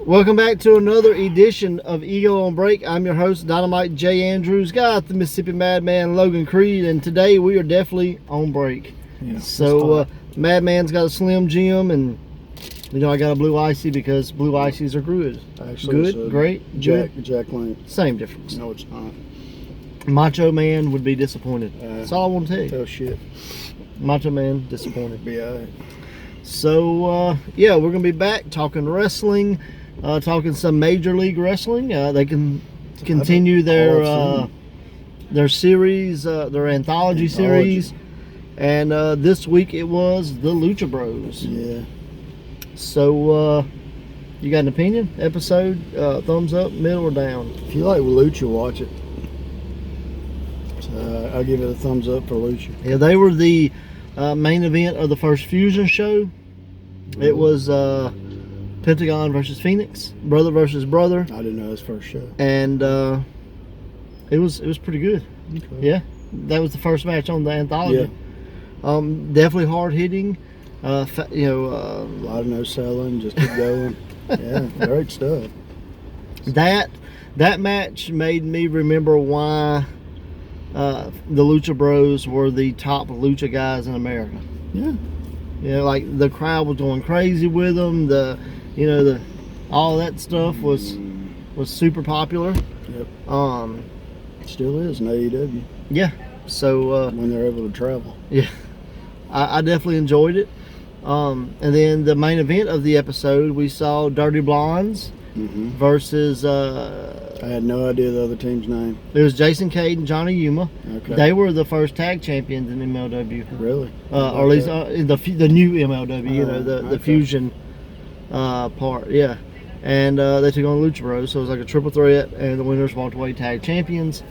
Welcome back to another edition of Ego on Break. I'm your host, Dynamite J. Andrews. Got the Mississippi Madman, Logan Creed, and today we are definitely on break. Yeah, so, Madman's got a Slim Jim, and I got a Blue Icy because Blue Icies are good. Actually, good, great, Jack good. Link. Same difference. No, it's not. Macho Man would be disappointed. That's all I want to tell you. Oh shit. Macho Man disappointed. Be alright. So, yeah, we're going to be back talking wrestling. Talking some Major League Wrestling. They can continue their series, their anthology series. And this week it was the Lucha Bros. Yeah. So, you got an opinion? Episode, thumbs up, middle, or down? If you like Lucha, watch it. So, I'll give it a thumbs up for Lucha. Yeah, they were the main event of the first Fusion show. It was Pentagon versus Phoenix, brother versus brother. I didn't know his first show. And it was pretty good. Okay. Yeah, that was the first match on the anthology. Yeah. Definitely hard hitting. a lot of no selling, just keep going. Yeah, great stuff. That match made me remember why the Lucha Bros were the top Lucha guys in America. Yeah. Yeah, like the crowd was going crazy with them. All that stuff was super popular. Yep. Still is in AEW. Yeah. So when they're able to travel. Yeah, I definitely enjoyed it. And then the main event of the episode, we saw Dirty Blondes versus. I had no idea the other team's name. It was Jason Cade and Johnny Yuma. Okay. They were the first tag champions in MLW. Really? Or at least in the new MLW, the Fusion part. Yeah. And they took on Lucha Bros, so it was like a triple threat, and the winners walked away tag champions.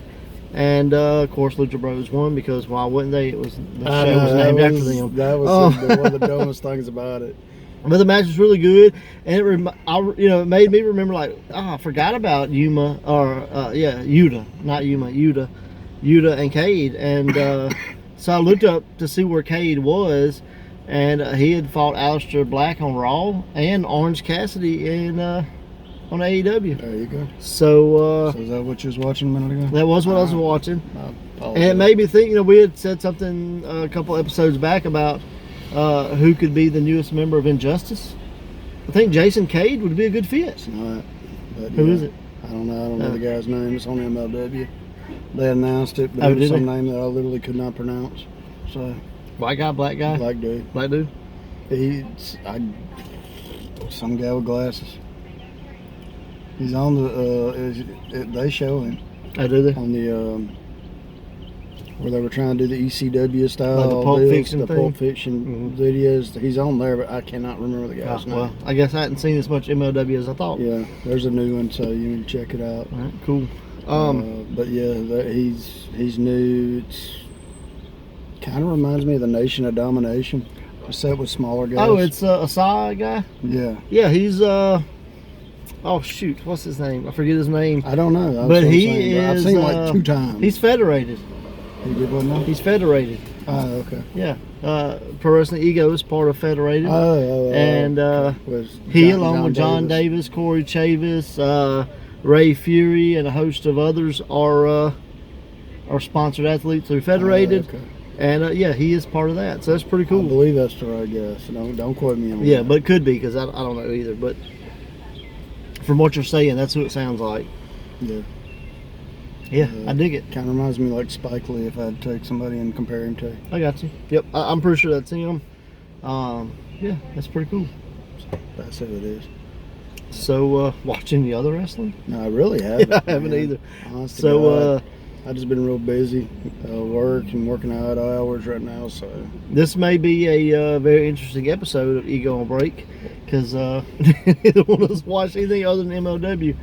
And of course, Lucha Bros won because why wouldn't they? The show was named after them. That was one of the dumbest things about it. But the match was really good, and it made me remember I forgot about Yuma Yuta, not Yuma, Yuta and Cade, and so I looked up to see where Cade was, and he had fought Aleister Black on Raw and Orange Cassidy on AEW. There you go. So is that what you was watching a minute ago? That was what I was watching, and it made me think. We had said something a couple episodes back about who could be the newest member of Injustice. I think Jason Cade would be a good fit. It's not. But Who is it? I don't know. I don't know the guy's name. It's on MLW. They announced it, but it was some name that I literally could not pronounce. So, white guy, black guy, black dude. Black dude. Some guy with glasses. He's on the. They show him. Oh, do they? On the where they were trying to do the ECW style, like the Pulp Fiction videos. He's on there, but I cannot remember the guy's name. Well, I guess I hadn't seen as much MLW as I thought. Yeah, there's a new one, so you need to check it out. All right, cool. But yeah, he's new. It's kind of reminds me of the Nation of Domination, except with smaller guys. Oh, it's a Asai guy. Yeah. Yeah, he's oh shoot, what's his name? I forget his name. I don't know. But he is. I've seen him like 2 times. He's federated. He did what now? He's federated. Oh, okay. Yeah. Pro Wrestling Ego is part of Federated. And he, along with John Davis, Corey Chavis, Ray Fury, and a host of others, are sponsored athletes through Federated. Okay. And he is part of that. So that's pretty cool. I believe that's the right guy. So don't quote me on that. Yeah, but it could be because I don't know either. But from what you're saying, that's who it sounds like. Yeah. Yeah, I dig it. Kind of reminds me like Spike Lee if I had to take somebody and compare him to. I got you. Yep, I'm pretty sure that's him. Yeah, that's pretty cool. That's who it is. So, watching the other wrestling? No, I really haven't. I haven't either. Honest so, I've just been real busy, working odd hours right now. So this may be a very interesting episode of Ego on Break because neither one of us watched anything other than MLW.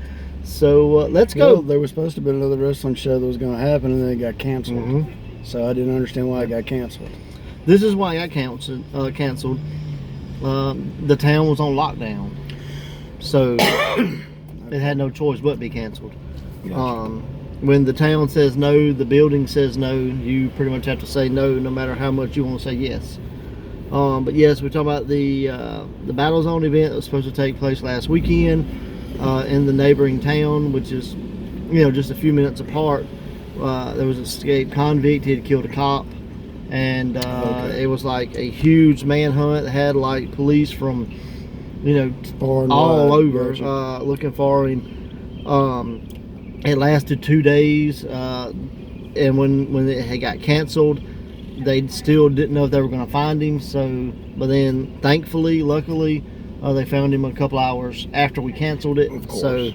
So let's go. Well, there was supposed to be another wrestling show that was going to happen, and then it got canceled. So I didn't understand why it got canceled. This is why it got canceled. The town was on lockdown, so it had no choice but be canceled. Gotcha. When the town says no, the building says no, you pretty much have to say no matter how much you want to say yes. But yes, we're talking about the Battle Zone event that was supposed to take place last weekend. in the neighboring town, which is, just a few minutes apart. There was an escaped convict. He had killed a cop, and it was like a huge manhunt that had like police from, Far and all wide. over Gotcha. looking for him. It lasted 2 days, and when it had got canceled, they still didn't know if they were going to find him. So, but then thankfully, luckily, they found him a couple hours after we canceled it. Of course. So,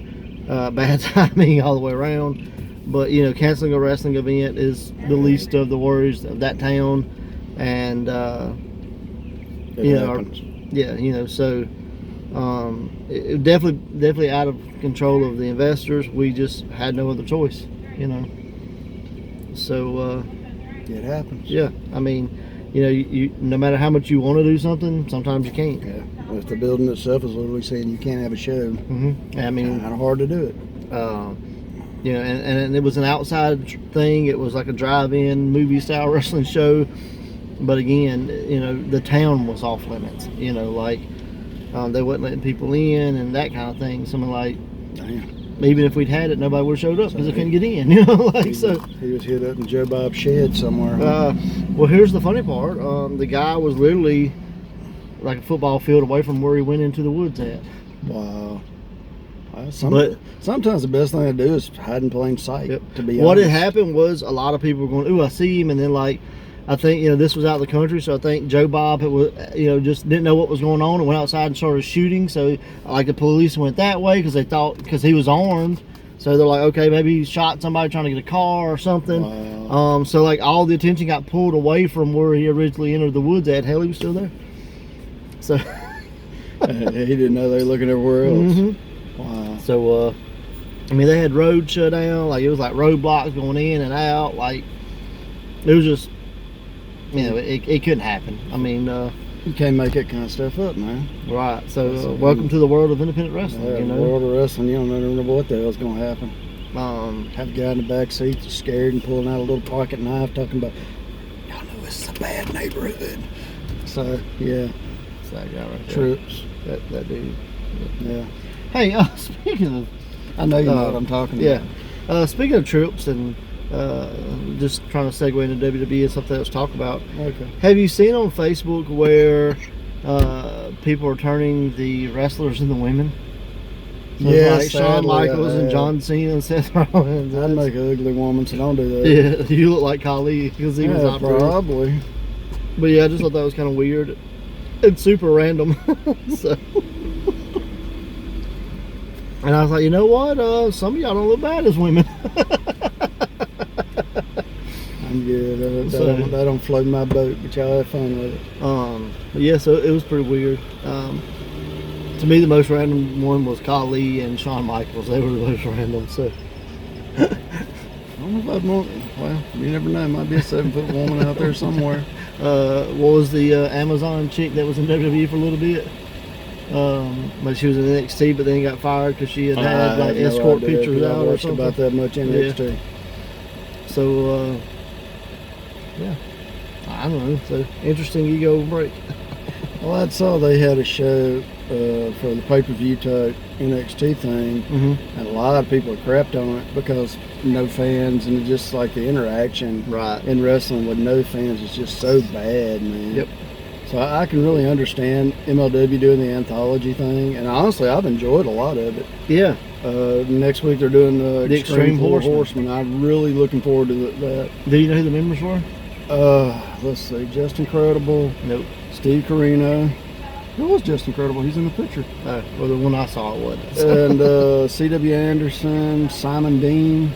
bad timing all the way around. But canceling a wrestling event is the least of the worries of that town, and It happens. so it definitely out of control of the investors. We just had no other choice, So It happens. yeah, I mean, you no matter how much you want to do something, sometimes you can't. Yeah. If the building itself is literally saying you can't have a show, I mean, kind of hard to do it. And it was an outside thing. It was like a drive-in movie style wrestling show. But again, the town was off limits. They wasn't letting people in and that kind of thing. Something like, Damn. even if we'd had it, nobody would have showed up because they couldn't get in. He was hid up in Joe Bob's shed somewhere. Well, here's the funny part. The guy was literally like a football field away from where he went into the woods at. Wow. But Sometimes the best thing to do is hide in plain sight. Yep. To be what honest. had happened was a lot of people were going, "Ooh, I see him," and then I think this was out of the country, so I think Joe Bob just didn't know what was going on and went outside and started shooting. So the police went that way because they thought because he was armed, so they're like, okay, maybe he shot somebody trying to get a car or something. Wow. So all the attention got pulled away from where he originally entered the woods at. Hell, he was still there. So He didn't know they were looking everywhere else. Mhm. Wow. So, they had roads shut down. It was like roadblocks going in and out. It was just, it couldn't happen. You can't make that kind of stuff up, man. Right. So, welcome to the world of independent wrestling. In the world of wrestling, you don't know what the hell's going to happen. Have a guy in the back seat that's scared and pulling out a little pocket knife talking about, y'all know this is a bad neighborhood. So, yeah. It's that guy right there. Troops. That dude. Yeah. Hey, speaking of, I know you know what I'm talking yeah. about. Speaking of troops and just trying to segue into WWE and something else to talk about. Okay. Have you seen on Facebook where people are turning the wrestlers into women? So Yes, like Shawn sadly, Michaels and have. John Cena and Seth Rollins. I'd make an ugly woman, so don't do that. Yeah, you look like Khali because he was not pretty. probably. But yeah, I just thought that was kind of weird and super random. So, and I was like, you know what? Some of y'all don't look bad as women. I'm good. So- That don't float my boat, but y'all have fun with it. But yeah, so it was pretty weird. To me, the most random one was Khali and Shawn Michaels. They were the most random. So, I don't know if I'd want. Well, you never know. Might be a 7-foot woman out there somewhere. what was the Amazon chick that was in WWE for a little bit? But she was in NXT, but then got fired because she had I have no escort idea, pictures 'cause I out or watched something. about that much NXT. So, yeah, I don't know. So interesting ego break. Well, I saw they had a show for the pay-per-view type NXT thing, Mm-hmm. and a lot of people crapped on it because no fans, and just like the interaction Right. in wrestling with no fans is just so bad, man. Yep. So I can really understand MLW doing the anthology thing, and honestly, I've enjoyed a lot of it. Yeah. Next week they're doing the Extreme Four Horsemen. Horsemen. I'm really looking forward to that. Do you know who the members were? Let's see, Just Incredible, Nope. Steve Carino. Who was Just Incredible? He's in the picture. Well, the one I saw it wasn't. And C.W. Anderson, Simon Dean,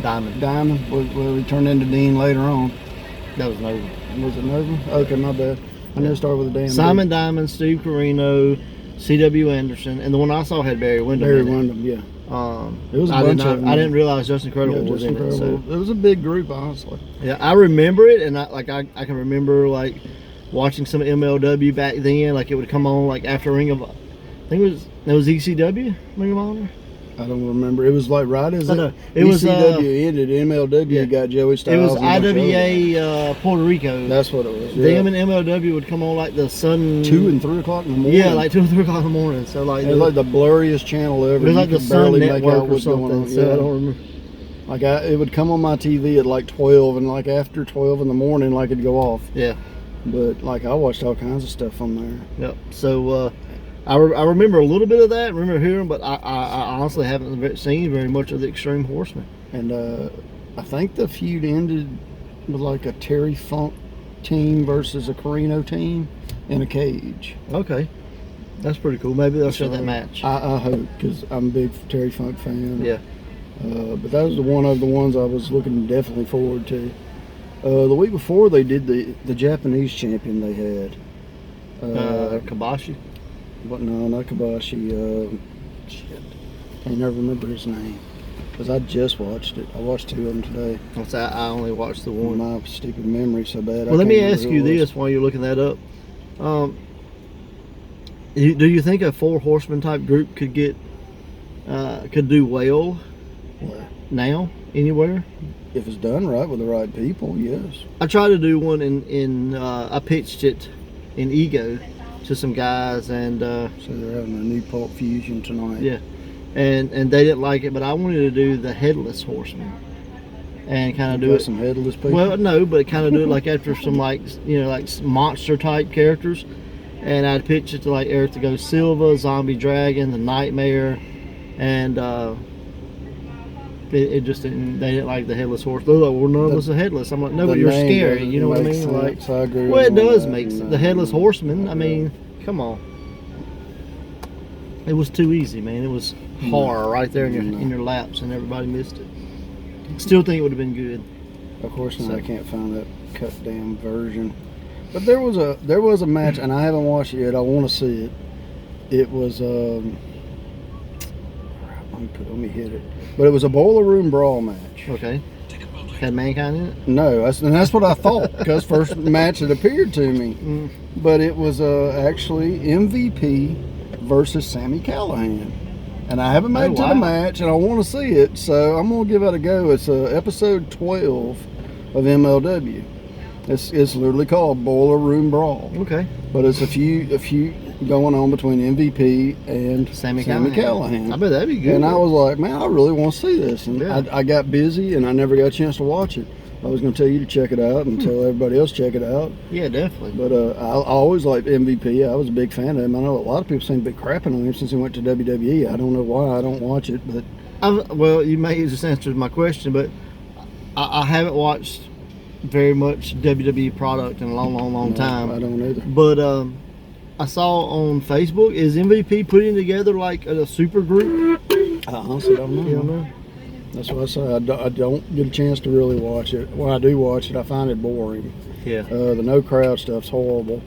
Diamond. Well, he turned into Dean later on. That was Nova. Was it Nova? Okay, my bad. I knew it started with a damn Simon Diamond, Steve Carino, C.W. Anderson, and the one I saw had Barry Windham. Barry in it. Windham, yeah. It was a I bunch of them. I didn't realize Just Incredible Yeah, was Just in it. Incredible. So It was a big group, honestly. yeah, I remember it, and I can remember watching some MLW back then. It would come on after Ring of, I think it was ECW, Ring of Honor. I don't remember. It was like right as it ECW was ended, MLW got Joey Styles. It was IWA Puerto Rico. That's what it was. Them and MLW would come on like the sun 2 and 3 o'clock in the morning. Yeah, like 2 or 3 o'clock in the morning. So like it was like the blurriest channel ever. It was like the Sun Network or something. So yeah. I don't remember. Like it would come on my TV at like 12, and like after 12 in the morning, like it'd go off. Yeah. But like I watched all kinds of stuff on there. Yep. So I remember a little bit of that. Remember hearing, but I honestly haven't seen very much of the Extreme Horsemen. And I think the feud ended with like a Terry Funk team versus a Carino team in a cage. Okay. That's pretty cool. Maybe they'll show that match. I hope, because I'm a big Terry Funk fan. Yeah. But that was one of the ones I was looking definitely forward to. The week before they did the Japanese champion they had. Kabashi? What? No, not Kabashi. Shit. I never remember his name. Because I just watched it. I watched 2 of them today. I only watched the one. My stupid memory so bad. Well, let me ask you this while you're looking that up. Do you think a 4 horseman type group could do well now anywhere? If it's done right with the right people, yes. I tried to do one I pitched it in Ego to some guys, and so they're having a new Pulp Fusion tonight. Yeah, and they didn't like it, but I wanted to do the Headless Horseman and kind of do it some headless people. Well, no, but kind of do it like after some like monster type characters, and I'd pitch it to like Eric to Go Silva, Zombie Dragon, the Nightmare, and it just didn't. They didn't like the Headless Horse. They're like, well, none of us are headless. I'm like, no, but you're scary. You know what I mean? Like, I agree well, it does make sense. The Headless Horseman. I mean, come on. It was too easy, man. It was horror right there in your laps, and everybody missed it. Still think it would have been good. Of course, now I can't find that cut down version. But there was a match, and I haven't watched it yet. I want to see it. It was let me hit it. But it was a Boiler Room Brawl match. Okay. Had Mankind in it? No, that's what I thought, because first match it appeared to me. But it was actually MVP versus Sami Callihan. And I haven't made it to the match, and I want to see it, so I'm going to give it a go. It's episode 12 of MLW. It's literally called Boiler Room Brawl. Okay. But it's a few going on between MVP and Sami Callihan. I bet that'd be good. And I was like, man, I really want to see this. And I got busy, and I never got a chance to watch it. I was going to tell you to check it out and tell everybody else check it out. Yeah, definitely. But I always liked MVP. I was a big fan of him. I know a lot of people seem to be crapping on him since he went to WWE. I don't know why. I don't watch it, but well, you may just answered my question, but I haven't watched very much WWE product in a long time. I don't either. But I saw on Facebook, is MVP putting together like a super group? I honestly don't know. You don't know? That's what I say. I don't get a chance to really watch it. When I do watch it, I find it boring. Yeah. The no crowd stuff's horrible.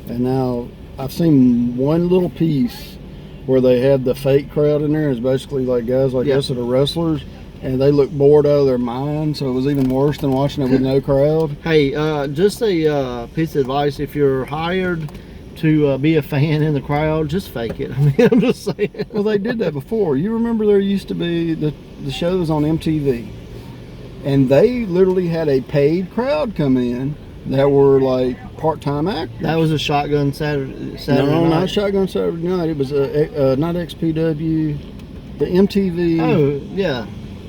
And now I've seen one little piece where they had the fake crowd in there. It's basically like guys like us that are wrestlers, and they look bored out of their mind. So it was even worse than watching it with no crowd. Hey, just a piece of advice: if you're hired to be a fan in the crowd, just fake it. I mean, I'm just saying. Well, they did that before. You remember there used to be the shows on MTV, and they literally had a paid crowd come in that were like part-time actors. That was a Shotgun Saturday night. Not Shotgun Saturday Night. It was not XPW, the MTV. Oh, yeah.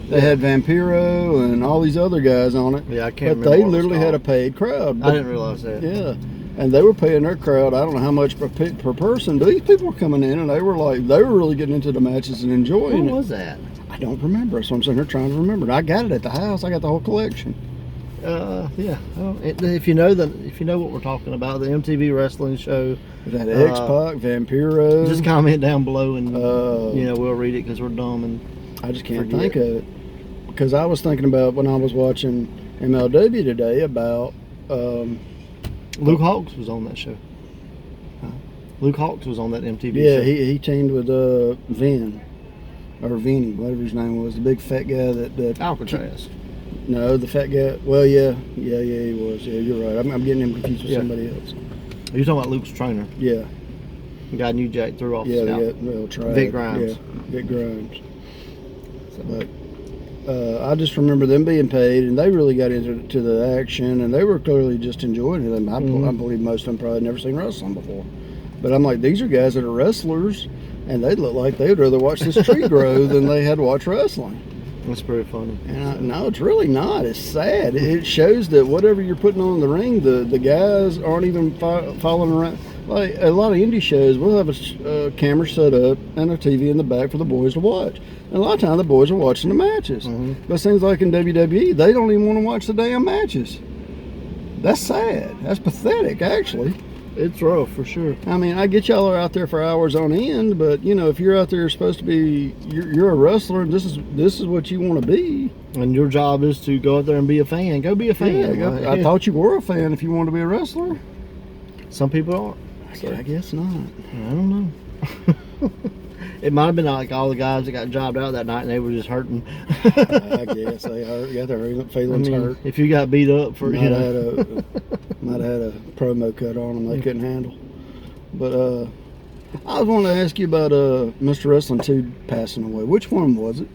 They had Vampiro and all these other guys on it. Yeah, I can't remember. But they literally had a paid crowd. I didn't realize that. Yeah. And they were paying their crowd, I don't know how much per person, but these people were coming in and they were really getting into the matches and enjoying it. What was that? I don't remember. So I'm sitting here trying to remember. I got it at the house. I got the whole collection. Yeah. Well, if you know what we're talking about, the MTV wrestling show. It had X-Pac, Vampiro. Just comment down below and we'll read it because we're dumb and I just can't think of it. Because I was thinking about when I was watching MLW today about Luke Hawks was on that show. Luke Hawks was on that MTV show. Yeah, he teamed with Vin, or Vinny, whatever his name was, the big fat guy that Alcatraz. No, the fat guy. Well, yeah, he was. Yeah, you're right. I'm getting him confused with somebody else. You're talking about Luke's trainer. Yeah. The guy New Jack threw off. Yeah, Vic Grimes. Yeah, Vic Grimes. But I just remember them being paid, and they really got into the action, and they were clearly just enjoying it. I believe most of them probably never seen wrestling before. But I'm like, these are guys that are wrestlers, and they look like they'd rather watch this tree grow than they had to watch wrestling. That's pretty funny. And no, it's really not. It's sad. It shows that whatever you're putting on in the ring, the guys aren't even following around. Like a lot of indie shows, we'll have a camera set up and a TV in the back for the boys to watch. And a lot of times the boys are watching the matches. But it seems like in WWE, they don't even want to watch the damn matches. That's sad. That's pathetic, actually. It's rough for sure. I mean, I get y'all are out there for hours on end, but you know, if you're out there supposed to be, you're a wrestler, and this is what you want to be. And your job is to go out there and be a fan. Go be a fan. Yeah, I thought you were a fan if you want to be a wrestler. Some people aren't. So. I guess not. I don't know. It might have been like all the guys that got jobbed out that night and they were just hurting. I guess they hurt. Yeah, their feelings hurt. If you got beat up for, might have had a promo cut on them they couldn't handle. But I was wanting to ask you about Mr. Wrestling 2 passing away. Which one was it?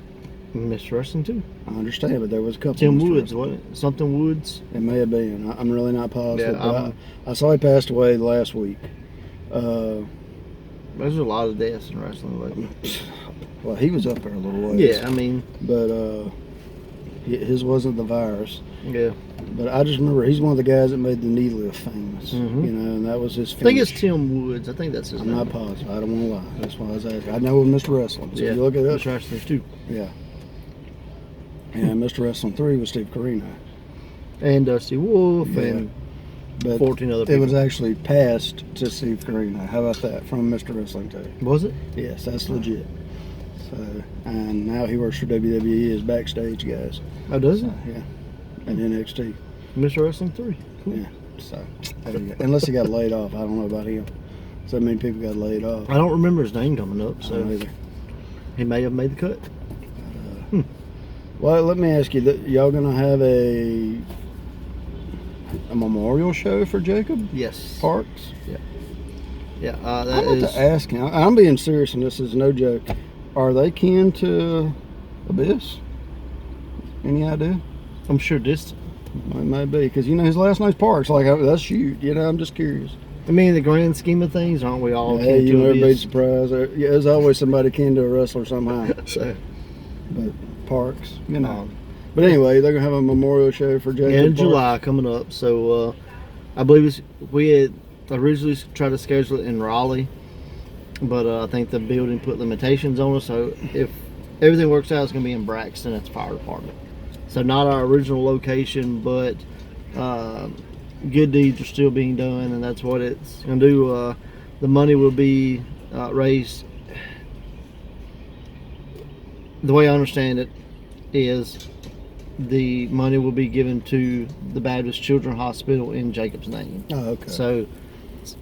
Mr. Wrestling 2. I understand, but there was a couple. Tim Woods, wasn't it? Something Woods? It may have been. I'm really not positive. Yeah, I saw he passed away last week. There's a lot of deaths in wrestling lately. Well, he was up there a little ways. Yeah, I mean. But his wasn't the virus. Yeah. But I just remember he's one of the guys that made the knee lift famous. You know, and that was his finish. I think it's Tim Woods. I think that's his name. I'm not positive. I don't want to lie. That's why I was asking. I know Mr. Wrestling. So yeah, you look it up. Mr. Wrestling 2. Yeah. And Mr. Wrestling 3 was Steve Corino. And Dusty Wolf and but 14 other people. It was actually passed to Steve Corino. How about that? From Mr. Wrestling 2. Was it? Yes, that's legit. So, and now he works for WWE as backstage guys. Oh, does he? Yeah. And NXT. Mr. Wrestling 3. Cool. Yeah. So, unless he got laid off. I don't know about him. So many people got laid off. I don't remember his name coming up. So either. He may have made the cut. Well, let me ask you, y'all gonna have a memorial show for Jacob? Yes. Parks? Yeah. Yeah. I want to ask him. I'm being serious, and this is no joke. Are they kin to Abyss? Any idea? I'm sure distant. It might be, because you know his last name's Parks. Like that's huge. You know, I'm just curious. I mean, in the grand scheme of things, aren't we all? Hey, you never be surprised. There's always somebody kin to a wrestler somehow. So, but Parks, you know. But anyway, they're gonna have a memorial show for Jacob. In July coming up. So I believe we had originally tried to schedule it in Raleigh, but I think the building put limitations on us. So if everything works out, it's gonna be in Braxton at the fire department. So not our original location, but good deeds are still being done, and that's what it's gonna do. The money will be raised. The way I understand it is the money will be given to the Baptist Children's Hospital in Jacob's name. Oh, okay. So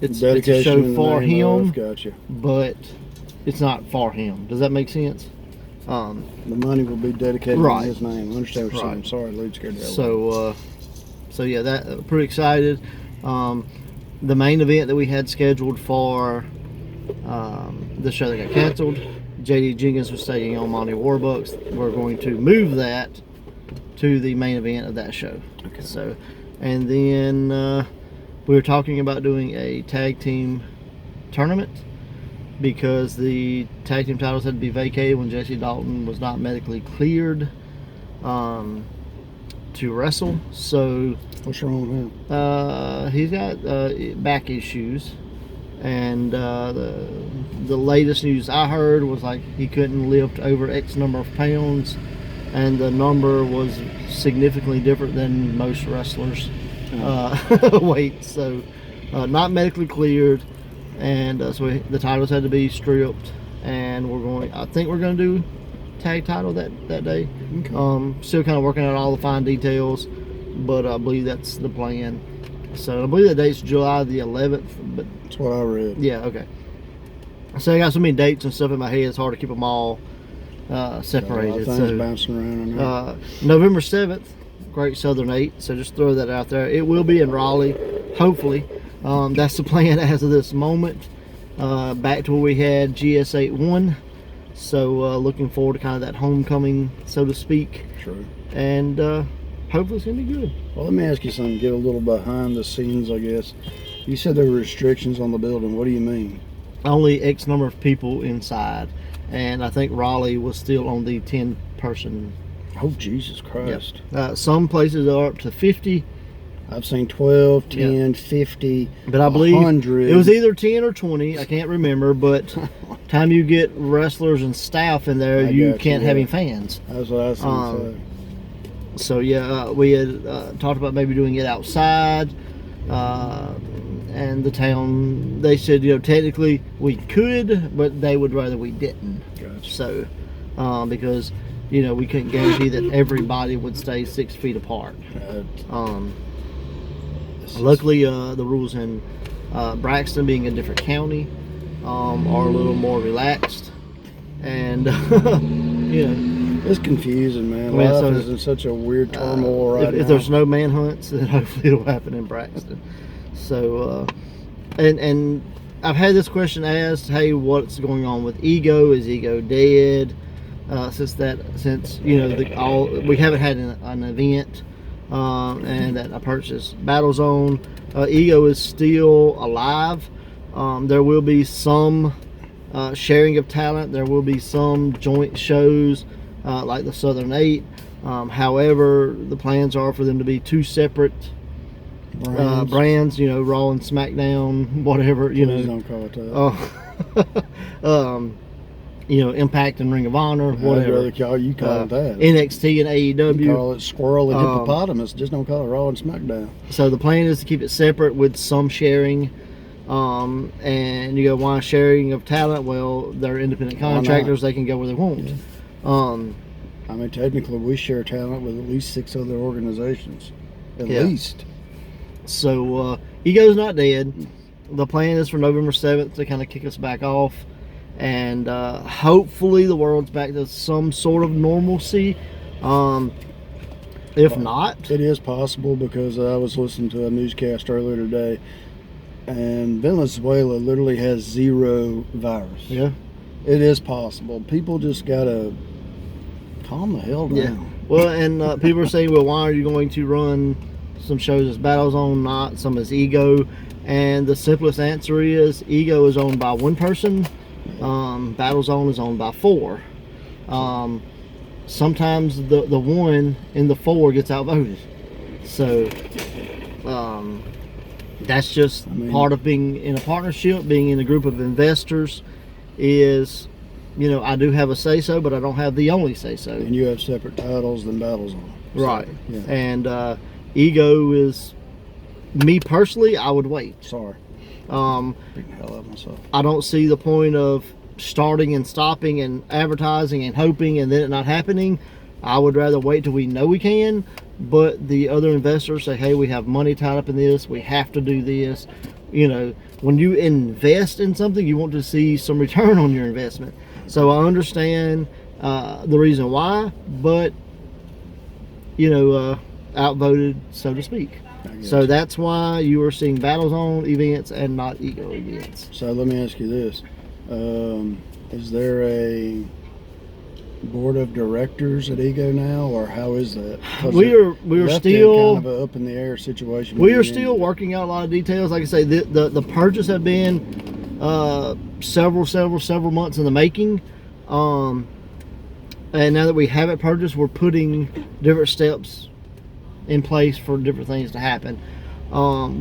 it's a show for him, gotcha. But it's not for him. Does that make sense? The money will be dedicated right. in his name. I understand what you're saying. Sorry, Luke scared you. So yeah, that pretty excited. The main event that we had scheduled for the show that got canceled, JD Jenkins was taking on Monty Warbucks. We're going to move that to the main event of that show. Okay. So, and then we were talking about doing a tag team tournament because the tag team titles had to be vacated when Jesse Dalton was not medically cleared to wrestle. So, what's wrong with him? He's got back issues. And the latest news I heard was like he couldn't lift over X number of pounds, and the number was significantly different than most wrestlers' weight. So not medically cleared, and so the titles had to be stripped. And I think we're going to do tag title that day. Okay. Still kind of working out all the fine details, but I believe that's the plan. So I believe the date's July the 11th, but that's what I read. Yeah, okay. So I got so many dates and stuff in my head, it's hard to keep them all separated. So bouncing around. November 7th, Great Southern 8. So just throw that out there. It will be in Raleigh, hopefully. That's the plan as of this moment. Back to where we had GS81. So looking forward to kind of that homecoming, so to speak. True. And hopefully it's going to be good. Well, let me ask you something, get a little behind the scenes, I guess. You said there were restrictions on the building. What do you mean? Only X number of people inside. And I think Raleigh was still on the 10-person. Oh, Jesus Christ. Yep. Some places are up to 50. I've seen 12, 10, 50, but I believe 100. It was either 10 or 20. I can't remember, but time you get wrestlers and staff in there, you can't have any fans. That's what I was going to say. So yeah, we had talked about maybe doing it outside, and the town, they said, technically we could, but they would rather we didn't. Gotcha. So because we couldn't guarantee that everybody would stay 6 feet apart. Luckily the rules in Braxton, being a different county, are a little more relaxed, and it's confusing, man. Well, Life is in such a weird turmoil right now. If there's no manhunts, then hopefully it'll happen in Braxton. So, and I've had this question asked, hey, what's going on with Ego? Is Ego dead? Since we haven't had an event, and that I purchased Battle Zone. Ego is still alive. There will be some sharing of talent. There will be some joint shows, like the Southern 8. However, the plans are for them to be two separate brands, Raw and SmackDown, whatever, Please don't call it that. Impact and Ring of Honor, whatever. I'd rather you call it that. NXT and AEW. You call it Squirrel and Hippopotamus. Just don't call it Raw and SmackDown. So the plan is to keep it separate with some sharing. And you go, why sharing of talent? Well, they're independent contractors. They can go where they want. Yeah. Technically, we share talent with at least 6 other organizations. At least. So, Ego's not dead. The plan is for November 7th to kind of kick us back off. And hopefully the world's back to some sort of normalcy. If not... It is possible, because I was listening to a newscast earlier today, and Venezuela literally has 0 virus. Yeah. It is possible. People just got to calm the hell down. Yeah. Well, and people are saying, well, why are you going to run some shows as Battle Zone, not some as Ego? And the simplest answer is Ego is owned by 1 person. Battle Zone is owned by 4. Sometimes the 1 in the 4 gets outvoted. So that's just part of being in a partnership, being in a group of investors. Is I do have a say-so, but I don't have the only say-so. And you have separate titles than Battle Zone. Right. So, yeah. And Ego is, me personally, I would wait. Sorry. Beating the hell out of myself. I don't see the point of starting and stopping and advertising and hoping and then it not happening. I would rather wait till we know we can. But the other investors say, hey, we have money tied up in this. We have to do this. When you invest in something, you want to see some return on your investment. So I understand the reason why, but outvoted, so to speak. So that's why you are seeing Battle Zone events and not Ego events. So let me ask you this: is there a board of directors at Ego now, or how is that? We are still kind of an up in the air situation. We are still working out a lot of details. Like I say, the purchase have been several months in the making. And now that we have it purchased, we're putting different steps in place for different things to happen.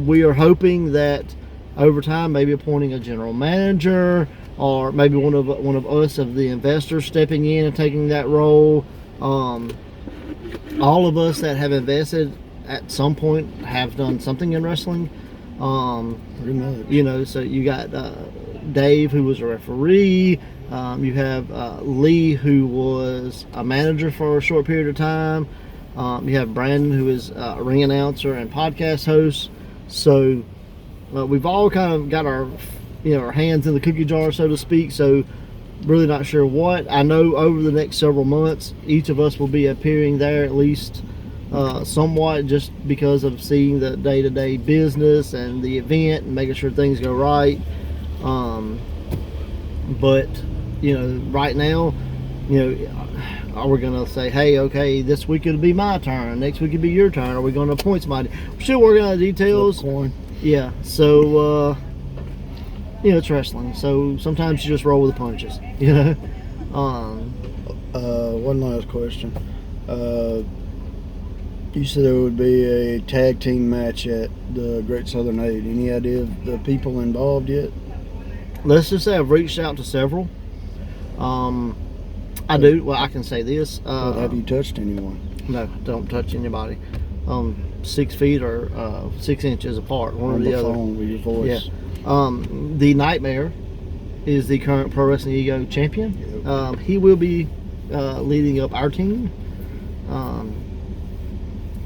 We are hoping that over time, maybe appointing a general manager, or maybe one of us, of the investors, stepping in and taking that role. All of us that have invested at some point have done something in wrestling. So you got Dave, who was a referee. You have Lee, who was a manager for a short period of time. You have Brandon, who is a ring announcer and podcast host. So we've all kind of got our hands in the cookie jar, so to speak. So really not sure what. I know over the next several months, each of us will be appearing there at least somewhat, just because of seeing the day-to-day business and the event and making sure things go right. But right now, are we going to say, hey, okay, this week it'll be my turn, next week it'll be your turn? Are we going to appoint somebody? We're still working on the details. Yeah, so it's wrestling, so sometimes you just roll with the punches. One last question. You said there would be a tag team match at the Great Southern 8. Any idea of the people involved yet? Let's just say I've reached out to several. I can say this. Have you touched anyone? No, don't touch anybody. 6 feet or 6 inches apart, one or the other. Phone with your voice. Yeah. The Nightmare is the current Pro Wrestling Ego champion. Yep. He will be leading up our team.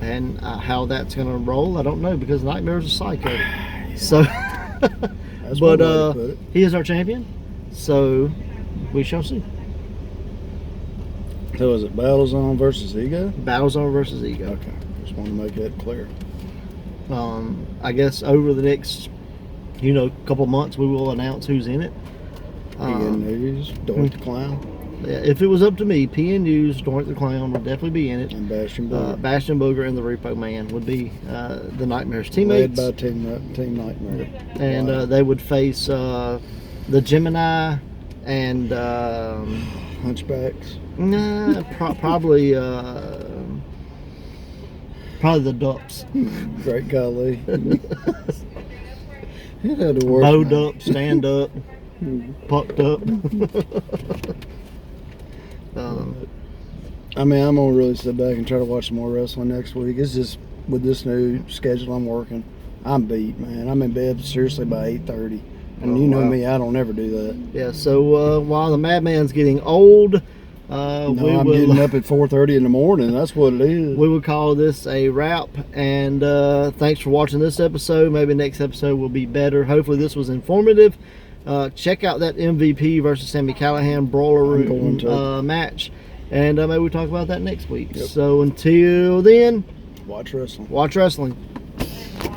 And how that's going to roll, I don't know, because Nightmare's a psycho. So, but he is our champion, so we shall see. So is it Battlezone versus Ego? Battlezone versus Ego. Okay, just want to make that clear. I guess over the next, couple months, we will announce who's in it. PN News, Dork the Clown. If it was up to me, PN News, Dork the Clown would definitely be in it. And Bastion Booger. Bastion Booger and the Repo Man would be the Nightmare's teammates. Led by Team Nightmare. And they would face the Gemini and Hunchbacks. Nah, probably the Ducks. Great golly. It had to work. Bowed up, stand up, pucked up. I'm gonna really sit back and try to watch some more wrestling next week. It's just with this new schedule I'm working, I'm beat, man. I'm in bed seriously by 8:30, and me, I don't ever do that. Yeah. So while the Madman's getting old, I'm getting up at 4:30 in the morning. That's what it is. We would call this a wrap, and thanks for watching this episode. Maybe next episode will be better. Hopefully this was informative. Check out that MVP versus Sami Callihan brawler room match, and maybe we'll talk about that next week. Yep. So until then, watch wrestling. Watch wrestling.